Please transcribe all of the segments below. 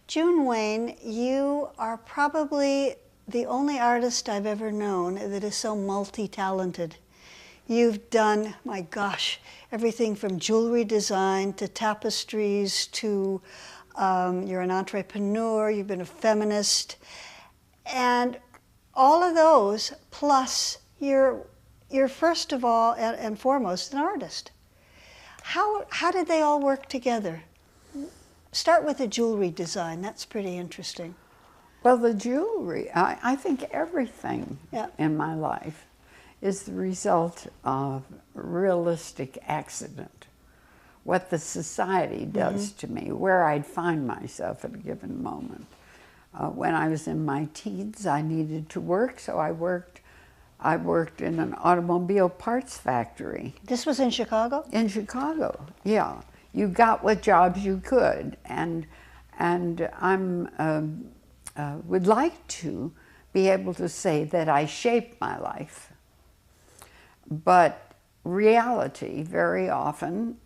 June Wayne, you are probably the only artist I've ever known that is so multi-talented. You've done, my gosh, everything from jewelry design to tapestries to you're an entrepreneur, you've been a feminist, and all of those, plus you're first of all and foremost an artist. How did they all work together? Start with the jewelry design. That's pretty interesting. Well, the jewelry, I think everything in my life is the result of realistic accident. What the society does to me, where I'd find myself at a given moment. When I was in my teens, I needed to work, so I worked in an automobile parts factory. This was in Chicago? In Chicago, yeah. You got what jobs you could, and I'm would like to be able to say that I shaped my life, but reality very often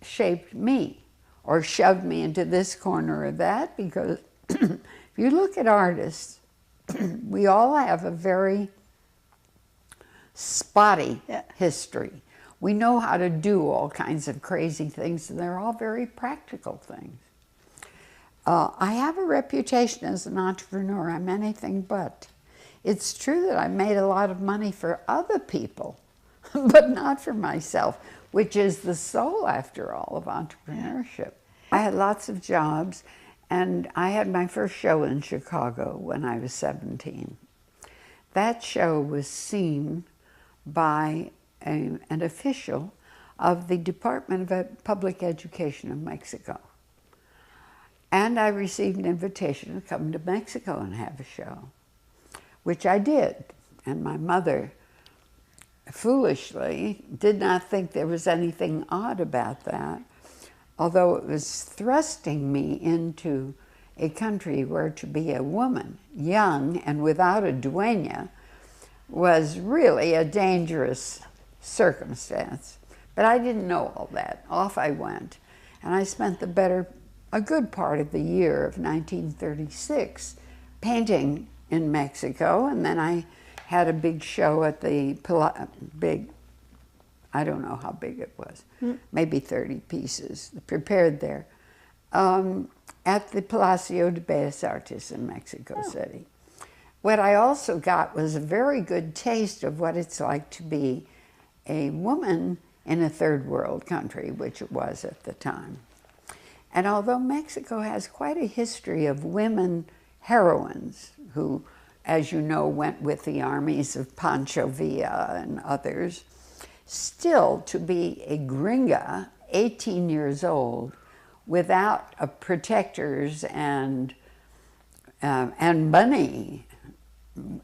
shaped me or shoved me into this corner or that, because if you look at artists, we all have a very spotty history. We know how to do all kinds of crazy things, and they're all very practical things. I have a reputation as an entrepreneur. I'm anything but. It's true that I made a lot of money for other people, but not for myself, which is the soul, after all, of entrepreneurship. I had lots of jobs, and I had my first show in Chicago when I was 17. That show was seen by an official of the Department of Public Education of Mexico. And I received an invitation to come to Mexico and have a show, which I did. And my mother, foolishly, did not think there was anything odd about that, although it was thrusting me into a country where to be a woman, young and without a dueña, was really a dangerous circumstance. But I didn't know all that. Off I went. And I spent a good part of the year of 1936 painting in Mexico, and then I had a big show at the I don't know how big it was, maybe 30 pieces prepared there, at the Palacio de Bellas Artes in Mexico City. What I also got was a very good taste of what it's like to be a woman in a third world country, which it was at the time. And although Mexico has quite a history of women heroines who, as you know, went with the armies of Pancho Villa and others, still to be a gringa, 18 years old, without protectors and money,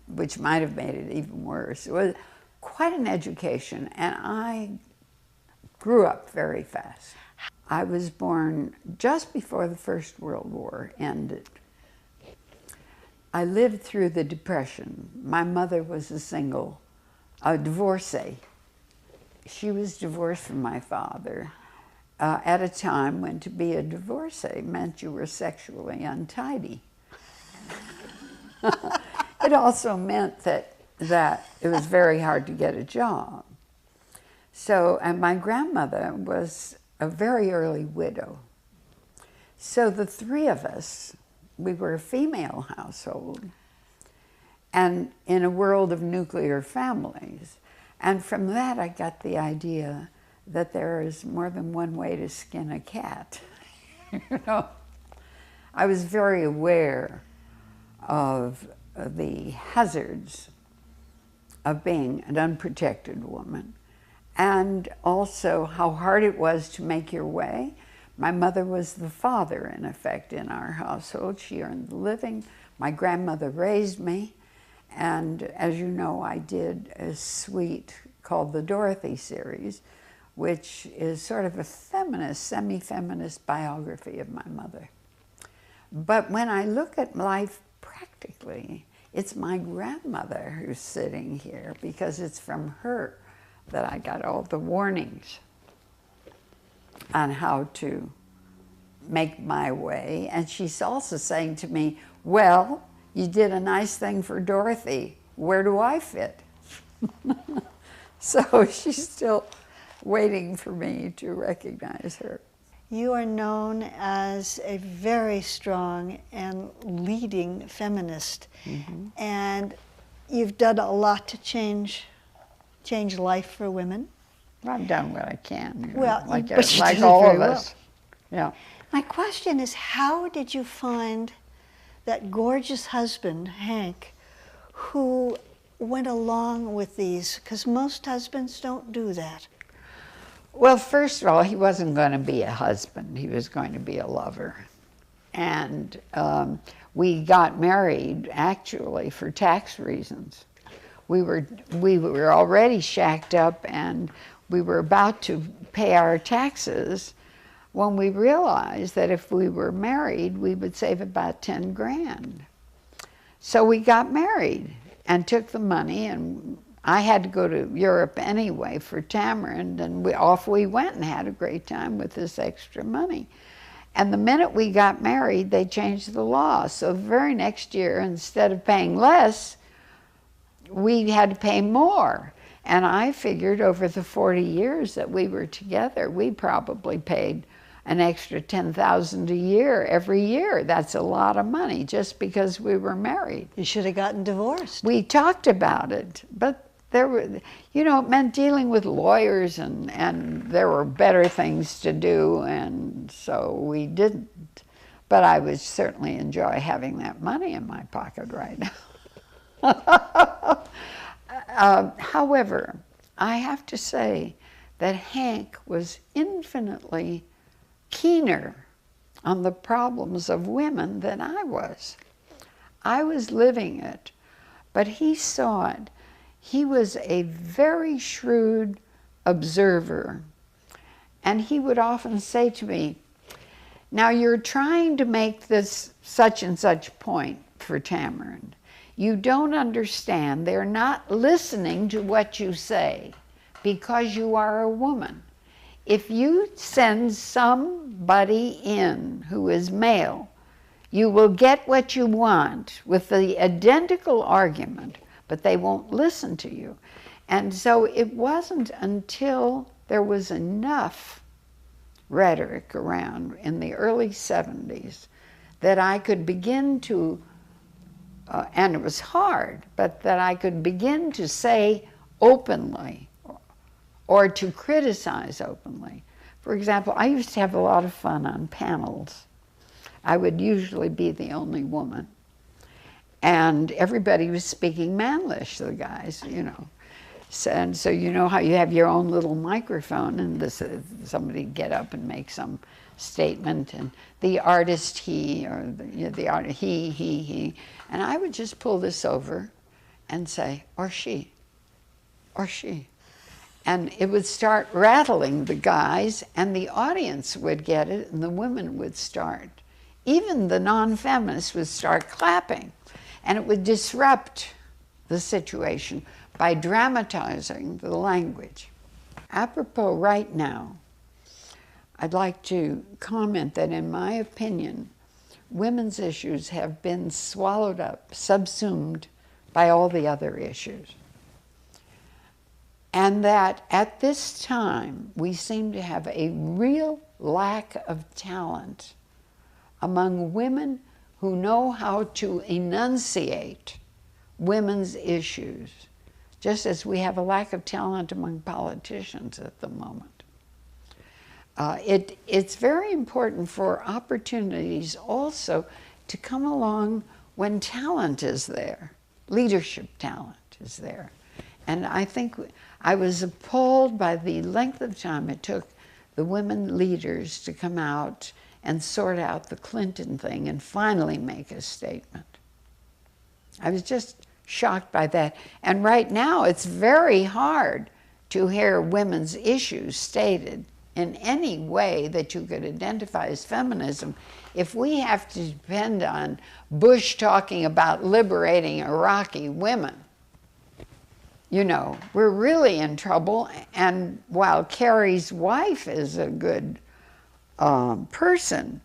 which might have made it even worse. It was quite an education, and I grew up very fast. I was born just before the First World War ended. I lived through the Depression. My mother was a divorcee. She was divorced from my father at a time when to be a divorcee meant you were sexually untidy. It also meant that it was very hard to get a job. So, and my grandmother was a very early widow. So the three of us, we were a female household, and in a world of nuclear families. And from that I got the idea that there is more than one way to skin a cat. You know, I was very aware of the hazards of being an unprotected woman, and also how hard it was to make your way. My mother was the father, in effect, in our household. She earned the living. My grandmother raised me, and as you know, I did a suite called the Dorothy series, which is sort of a feminist, semi-feminist biography of my mother. But when I look at life practically, it's my grandmother who's sitting here, because it's from her that I got all the warnings on how to make my way. And she's also saying to me, well, you did a nice thing for Dorothy. Where do I fit? So she's still waiting for me to recognize her. You are known as a very strong and leading feminist. Mm-hmm. And you've done a lot to change life for women. I've done what I can. Well, like like all of us. Well. Yeah. My question is, how did you find that gorgeous husband, Hank, who went along with these? Because most husbands don't do that. Well, first of all, he wasn't going to be a husband. He was going to be a lover. And we got married, actually, for tax reasons. We were already shacked up, and we were about to pay our taxes when we realized that if we were married, we would save about 10 grand. So we got married and took the money, and I had to go to Europe anyway for Tamarind, and off we went and had a great time with this extra money. And the minute we got married, they changed the law. So the very next year, instead of paying less, we had to pay more. And I figured over the 40 years that we were together, we probably paid an extra $10,000 a year every year. That's a lot of money just because we were married. You should have gotten divorced. We talked about it, but there were, you know, it meant dealing with lawyers, and there were better things to do, and so we didn't. But I would certainly enjoy having that money in my pocket right now. However, I have to say that Hank was infinitely keener on the problems of women than I was. I was living it, but he saw it. He was a very shrewd observer, and he would often say to me, now you're trying to make this such and such point for Tamarind. You don't understand. They're not listening to what you say because you are a woman. If you send somebody in who is male, you will get what you want with the identical argument, but they won't listen to you. And so it wasn't until there was enough rhetoric around in the early 70s that I could begin to, and it was hard, but that I could begin to say openly or to criticize openly. For example, I used to have a lot of fun on panels. I would usually be the only woman. And everybody was speaking manlish, the guys, you know. And so you know how you have your own little microphone, and somebody get up and make some statement, and the artist he, or the artist he. And I would just pull this over and say, or she. And it would start rattling the guys, and the audience would get it, and the women would start. Even the non-feminists would start clapping, and it would disrupt the situation by dramatizing the language. Apropos right now, I'd like to comment that in my opinion, women's issues have been swallowed up, subsumed by all the other issues. And that at this time, we seem to have a real lack of talent among women who know how to enunciate women's issues, just as we have a lack of talent among politicians at the moment. It's very important for opportunities also to come along when talent is there, leadership talent is there. And I think I was appalled by the length of time it took the women leaders to come out and sort out the Clinton thing and finally make a statement. I was just shocked by that. And right now, it's very hard to hear women's issues stated in any way that you could identify as feminism if we have to depend on Bush talking about liberating Iraqi women. You know, we're really in trouble. And while Kerry's wife is a good person,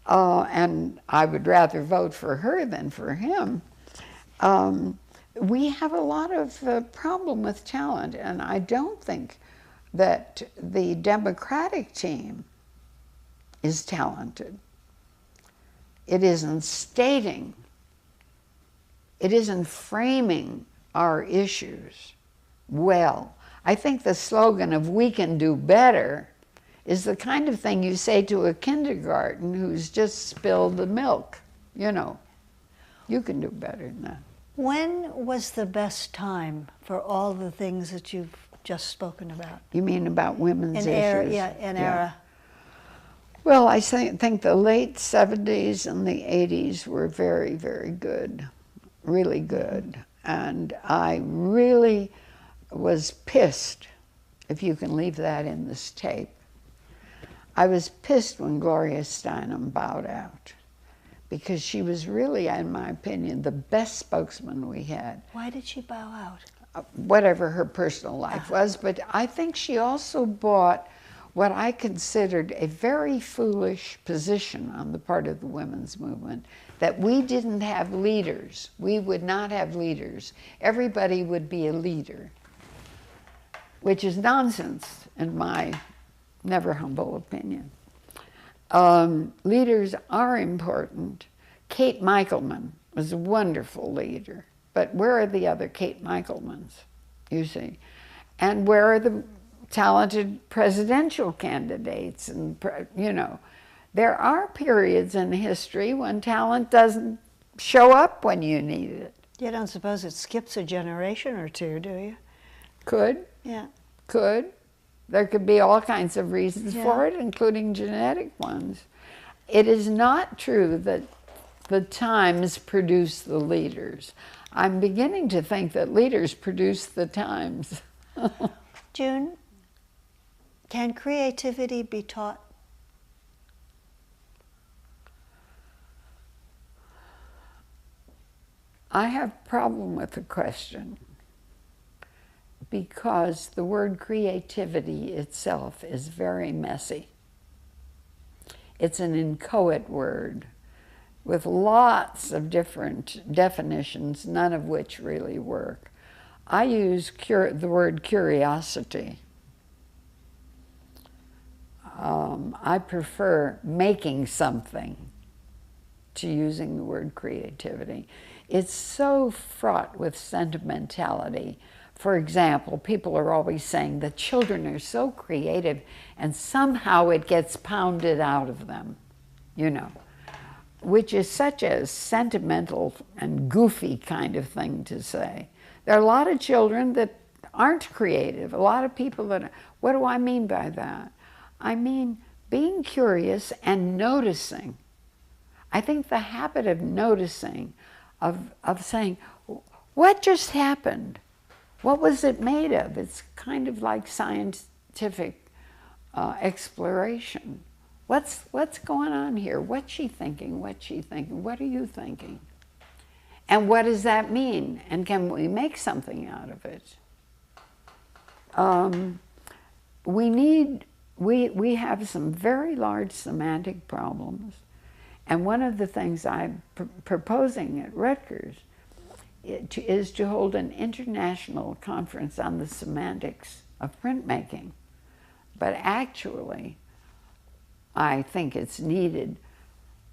and I would rather vote for her than for him. We have a lot of problem with talent, and I don't think that the Democratic team is talented. It isn't stating, it isn't framing our issues well. I think the slogan of "we can do better" is the kind of thing you say to a kindergarten who's just spilled the milk. You know, you can do better than that. When was the best time for all the things that you've just spoken about? You mean about women's issues? Era. Well, I think the late 70s and the 80s were very, very good, really good. And I really was pissed, if you can leave that in this tape. I was pissed when Gloria Steinem bowed out, because she was really, in my opinion, the best spokesman we had. Why did she bow out? Whatever her personal life was, but I think she also bought what I considered a very foolish position on the part of the women's movement, that we didn't have leaders. We would not have leaders. Everybody would be a leader, which is nonsense in my never humble opinion. Leaders are important. Kate Michelman was a wonderful leader, but where are the other Kate Michelmans, you see? And where are the talented presidential candidates? And, you know, there are periods in history when talent doesn't show up when you need it. You don't suppose it skips a generation or two, do you? Could. Yeah. Could. There could be all kinds of reasons for it, including genetic ones. It is not true that the times produce the leaders. I'm beginning to think that leaders produce the times. June, can creativity be taught? I have a problem with the question, because the word creativity itself is very messy. It's an inchoate word with lots of different definitions, none of which really work. I use the word curiosity. I prefer making something to using the word creativity. It's so fraught with sentimentality. For example, people are always saying that children are so creative and somehow it gets pounded out of them, you know, which is such a sentimental and goofy kind of thing to say. There are a lot of children that aren't creative, a lot of people that, what do I mean by that? I mean being curious and noticing. I think the habit of noticing, of saying, what just happened? What was it made of? It's kind of like scientific exploration. What's going on here? What's she thinking? What's she thinking? What are you thinking? And what does that mean? And can we make something out of it? We have some very large semantic problems. And one of the things I'm proposing at Rutgers is to hold an international conference on the semantics of printmaking. But actually, I think it's needed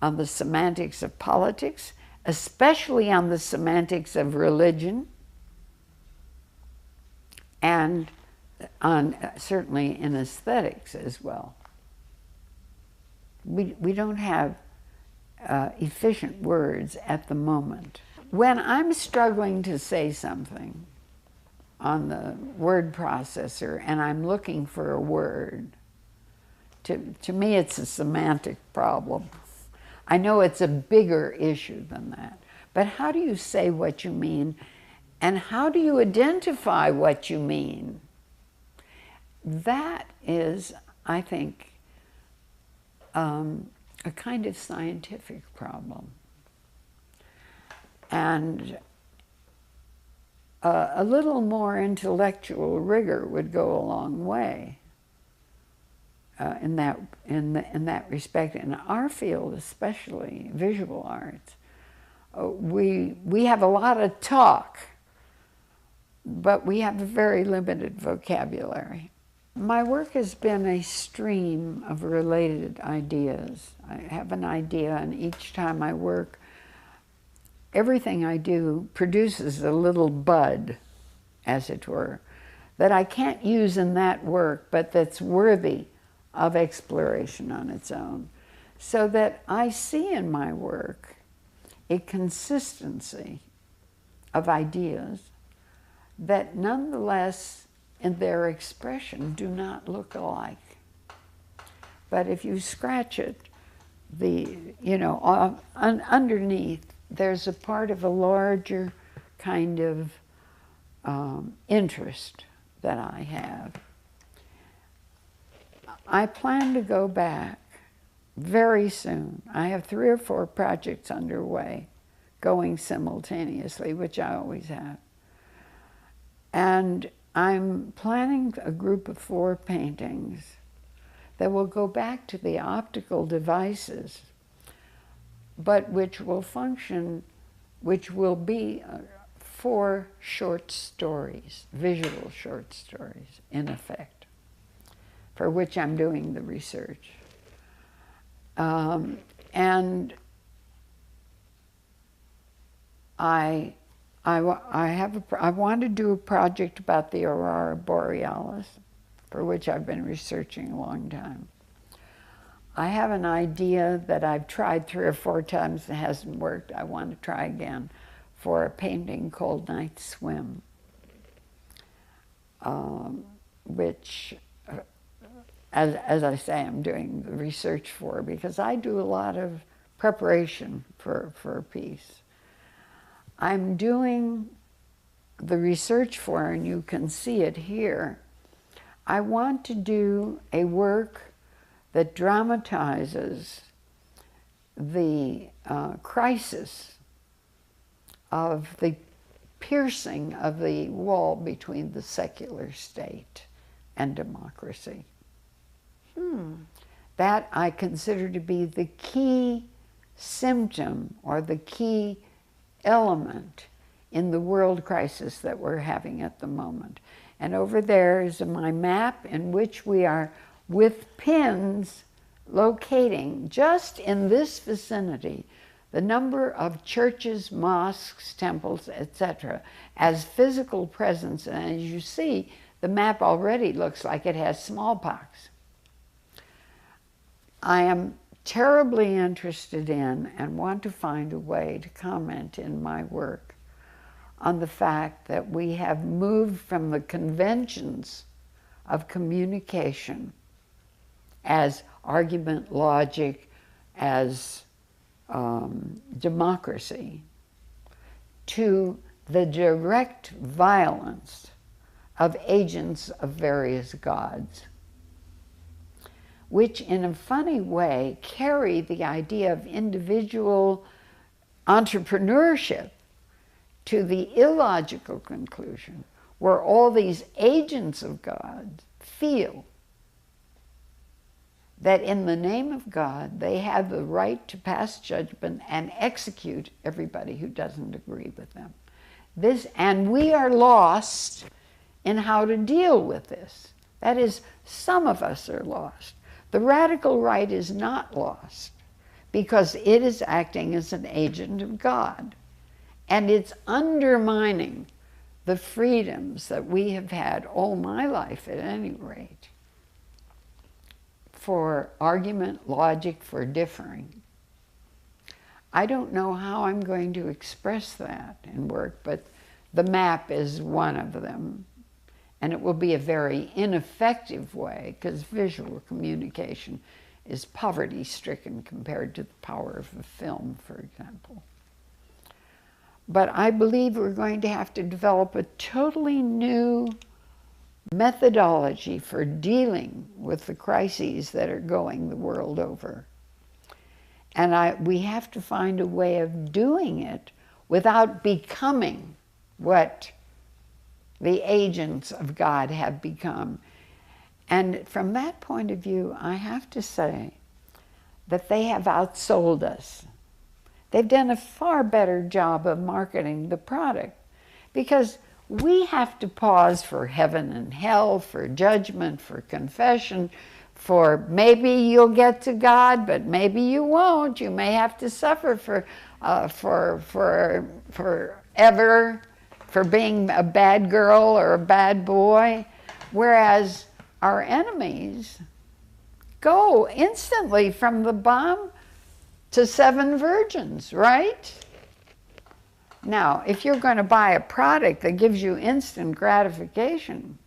on the semantics of politics, especially on the semantics of religion, and on certainly in aesthetics as well. We don't have efficient words at the moment. When I'm struggling to say something on the word processor and I'm looking for a word, to me it's a semantic problem. I know it's a bigger issue than that, but how do you say what you mean, and how do you identify what you mean? That is, I think, a kind of scientific problem. And a little more intellectual rigor would go a long way. in that respect. In our field, especially visual arts, we have a lot of talk, but we have a very limited vocabulary. My work has been a stream of related ideas. I have an idea, and each time I work, everything I do produces a little bud, as it were, that I can't use in that work, but that's worthy of exploration on its own. So that I see in my work a consistency of ideas that nonetheless in their expression do not look alike. But if you scratch it, underneath there's a part of a larger kind of interest that I have. I plan to go back very soon. I have 3 or 4 projects underway going simultaneously, which I always have. And I'm planning a group of 4 paintings that will go back to the optical devices, but which will function, which will be 4 short stories, visual short stories, in effect, for which I'm doing the research. And I want to do a project about the aurora borealis, for which I've been researching a long time. I have an idea that I've tried 3 or 4 times and hasn't worked. I want to try again for a painting called Night Swim, which, as I say, I'm doing the research for, because I do a lot of preparation for a piece. I'm doing the research for, and you can see it here, I want to do a work that dramatizes the crisis of the piercing of the wall between the secular state and democracy. That I consider to be the key symptom or the key element in the world crisis that we're having at the moment. And over there is my map in which we are, with pins, locating just in this vicinity the number of churches, mosques, temples, etc. as physical presence. And as you see, the map already looks like it has smallpox. I am terribly interested in and want to find a way to comment in my work on the fact that we have moved from the conventions of communication as argument, logic, as democracy, to the direct violence of agents of various gods, which in a funny way carry the idea of individual entrepreneurship to the illogical conclusion where all these agents of God feel that in the name of God they have the right to pass judgment and execute everybody who doesn't agree with them. And we are lost in how to deal with this. That is, some of us are lost. The radical right is not lost because it is acting as an agent of God, and it's undermining the freedoms that we have had all my life, at any rate, for argument, logic, for differing. I don't know how I'm going to express that in work, but the map is one of them. And it will be a very ineffective way, because visual communication is poverty-stricken compared to the power of a film, for example. But I believe we're going to have to develop a totally new methodology for dealing with the crises that are going the world over. And we have to find a way of doing it without becoming what the agents of God have become. And from that point of view, I have to say that they have outsold us. They've done a far better job of marketing the product, because we have to pause for heaven and hell, for judgment, for confession, for maybe you'll get to God, but maybe you won't. You may have to suffer forever for being a bad girl or a bad boy, whereas our enemies go instantly from the bomb to 7 virgins, right? Now, if you're going to buy a product that gives you instant gratification,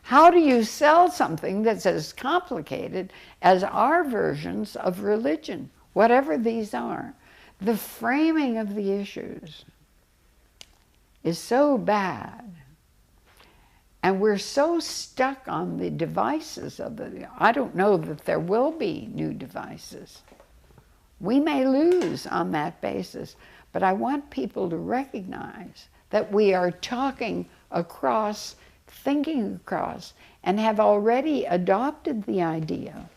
how do you sell something that's as complicated as our versions of religion, whatever these are? The framing of the issues is so bad. And we're so stuck on the devices of the, I don't know that there will be new devices. We may lose on that basis, but I want people to recognize that we are talking across, thinking across, and have already adopted the idea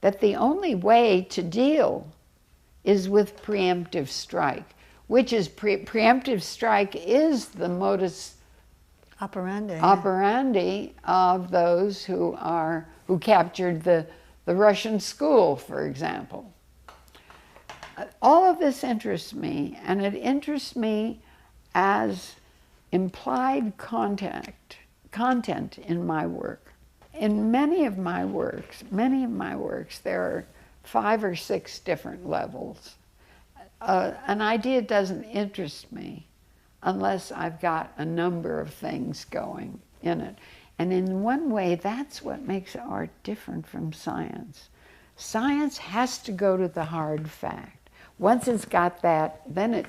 that the only way to deal is with preemptive strike, which is preemptive strike is the modus operandi of those who captured the Russian school, for example. All of this interests me, and it interests me as implied content in my work. In many of my works, there are 5 or 6 different levels. An idea doesn't interest me unless I've got a number of things going in it. And in one way, that's what makes art different from science. Science has to go to the hard fact. Once it's got that, then it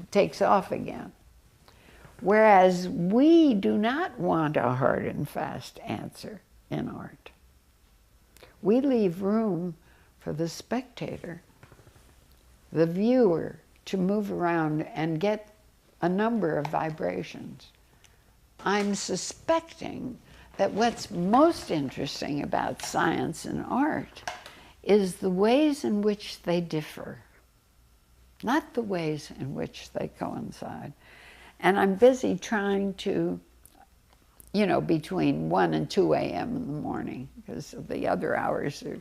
takes off again. Whereas we do not want a hard and fast answer in art. We leave room for the spectator, the viewer, to move around and get a number of vibrations. I'm suspecting that what's most interesting about science and art is the ways in which they differ, not the ways in which they coincide. And I'm busy trying to, between 1 and 2 a.m. in the morning, because the other hours are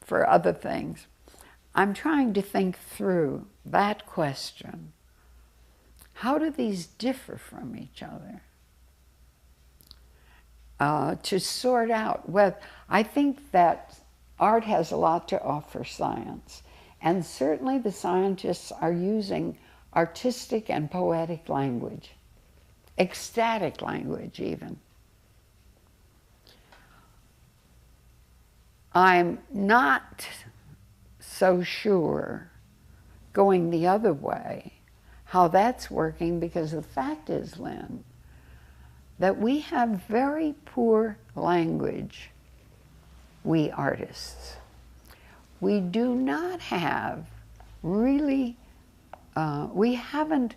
for other things. I'm trying to think through that question. How do these differ from each other? To sort out I think that art has a lot to offer science, and certainly the scientists are using artistic and poetic language, ecstatic language even. I'm not so sure, going the other way, how that's working, because the fact is, Lynn, that we have very poor language, we artists. We do not have really, we haven't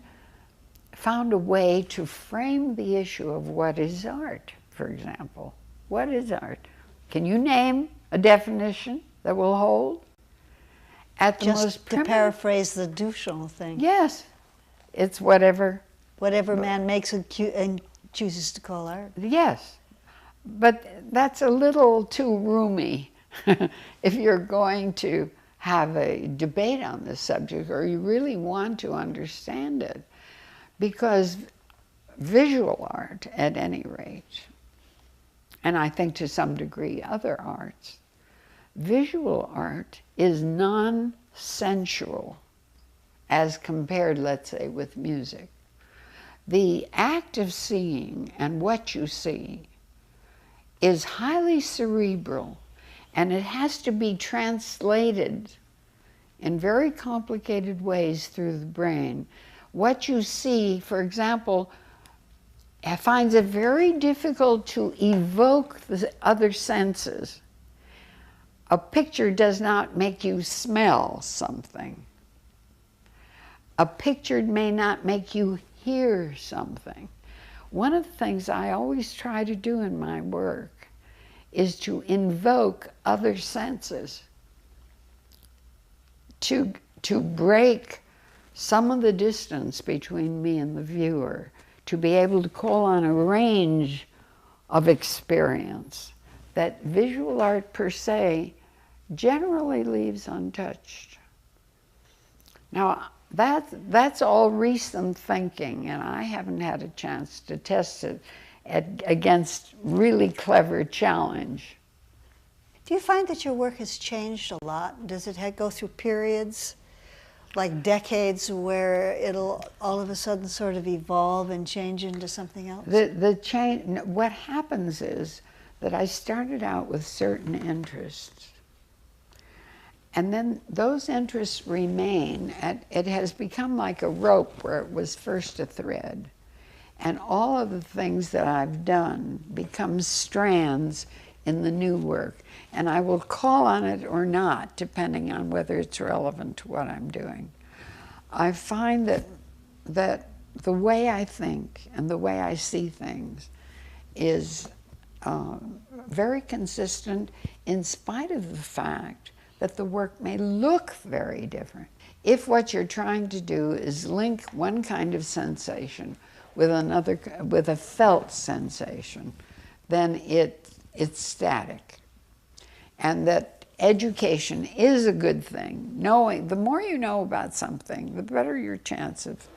found a way to frame the issue of what is art, for example. What is art? Can you name a definition that will hold? At the most to paraphrase the Duchamp thing. Yes, it's whatever man makes and chooses to call art. Yes, but that's a little too roomy if you're going to have a debate on this subject, or you really want to understand it, because visual art, at any rate, and I think to some degree other arts, visual art is non-sensual as compared, let's say, with music. The act of seeing and what you see is highly cerebral, and it has to be translated in very complicated ways through the brain. What you see, for example, finds it very difficult to evoke the other senses. A picture does not make you smell something. A picture may not make you hear something. One of the things I always try to do in my work is to invoke other senses, to break some of the distance between me and the viewer, to be able to call on a range of experience that visual art per se generally leaves untouched. Now, that's all recent thinking, and I haven't had a chance to test it against really clever challenge. Do you find that your work has changed a lot? Does it go through periods, like decades, where it'll all of a sudden sort of evolve and change into something else? The change, what happens is that I started out with certain interests, and then those interests remain. It has become like a rope where it was first a thread. And all of the things that I've done become strands in the new work. And I will call on it or not, depending on whether it's relevant to what I'm doing. I find that the way I think and the way I see things is very consistent, in spite of the fact that the work may look very different. If what you're trying to do is link one kind of sensation with another, with a felt sensation, then it's static. And that education is a good thing. Knowing, the more you know about something, the better your chance of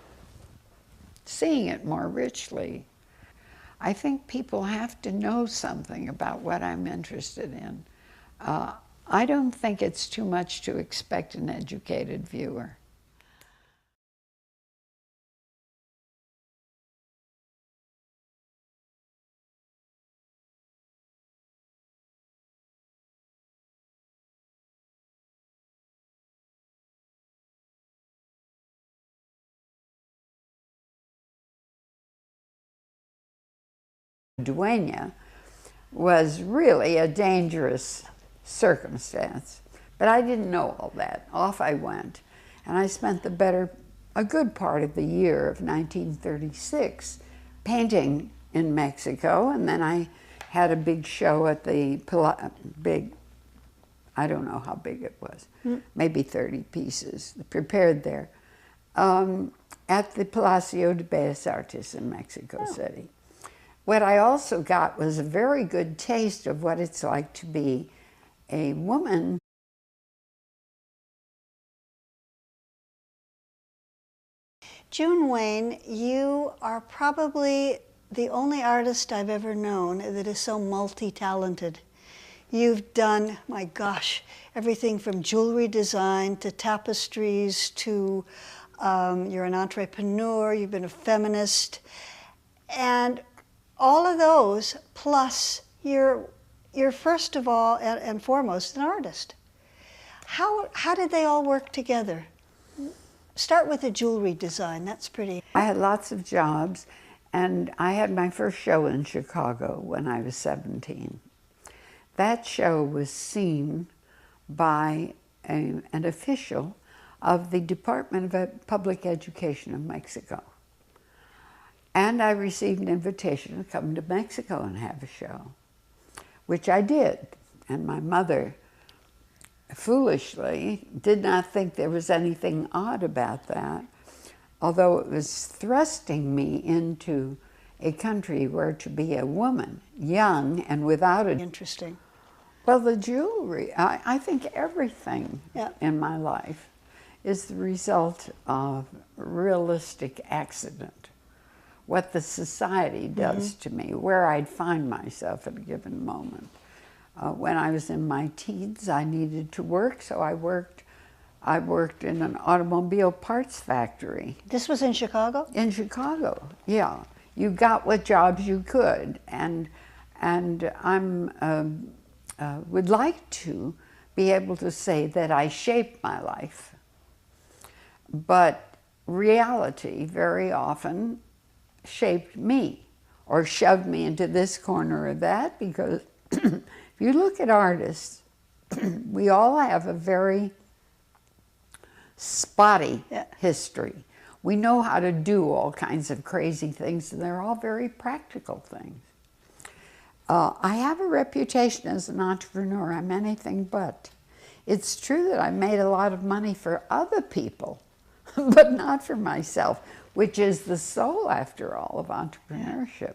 seeing it more richly. I think people have to know something about what I'm interested in. I don't think it's too much to expect an educated viewer. Dueña was really a dangerous circumstance, but I didn't know all that. Off I went, and I spent a good part of the year of 1936 painting in Mexico, and then I had a big show at the I don't know how big it was, maybe 30 pieces prepared there, at the Palacio de Bellas Artes in Mexico City. What I also got was a very good taste of what it's like to be a woman. June Wayne, you are probably the only artist I've ever known that is so multi-talented. You've done, my gosh, everything from jewelry design to tapestries to you're an entrepreneur, you've been a feminist, and all of those, plus you're first of all and foremost an artist. How did they all work together? Start with the jewelry design, that's pretty. I had lots of jobs, and I had my first show in Chicago when I was 17. That show was seen by an official of the Department of Public Education of Mexico. And I received an invitation to come to Mexico and have a show, which I did. And my mother, foolishly, did not think there was anything odd about that, although it was thrusting me into a country where to be a woman, young and without a... Interesting. Well, the jewelry, I think everything in my life is the result of realistic accident. What the society does to me, where I'd find myself at a given moment. When I was in my teens, I needed to work, so I worked in an automobile parts factory. This was in Chicago? In Chicago, yeah. You got what jobs you could, and I'm would like to be able to say that I shaped my life, but reality very often shaped me or shoved me into this corner or that, because if you look at artists, we all have a very spotty history. We know how to do all kinds of crazy things, and they're all very practical things. I have a reputation as an entrepreneur. I'm anything but. It's true that I made a lot of money for other people, but not for myself, which is the soul, after all, of entrepreneurship.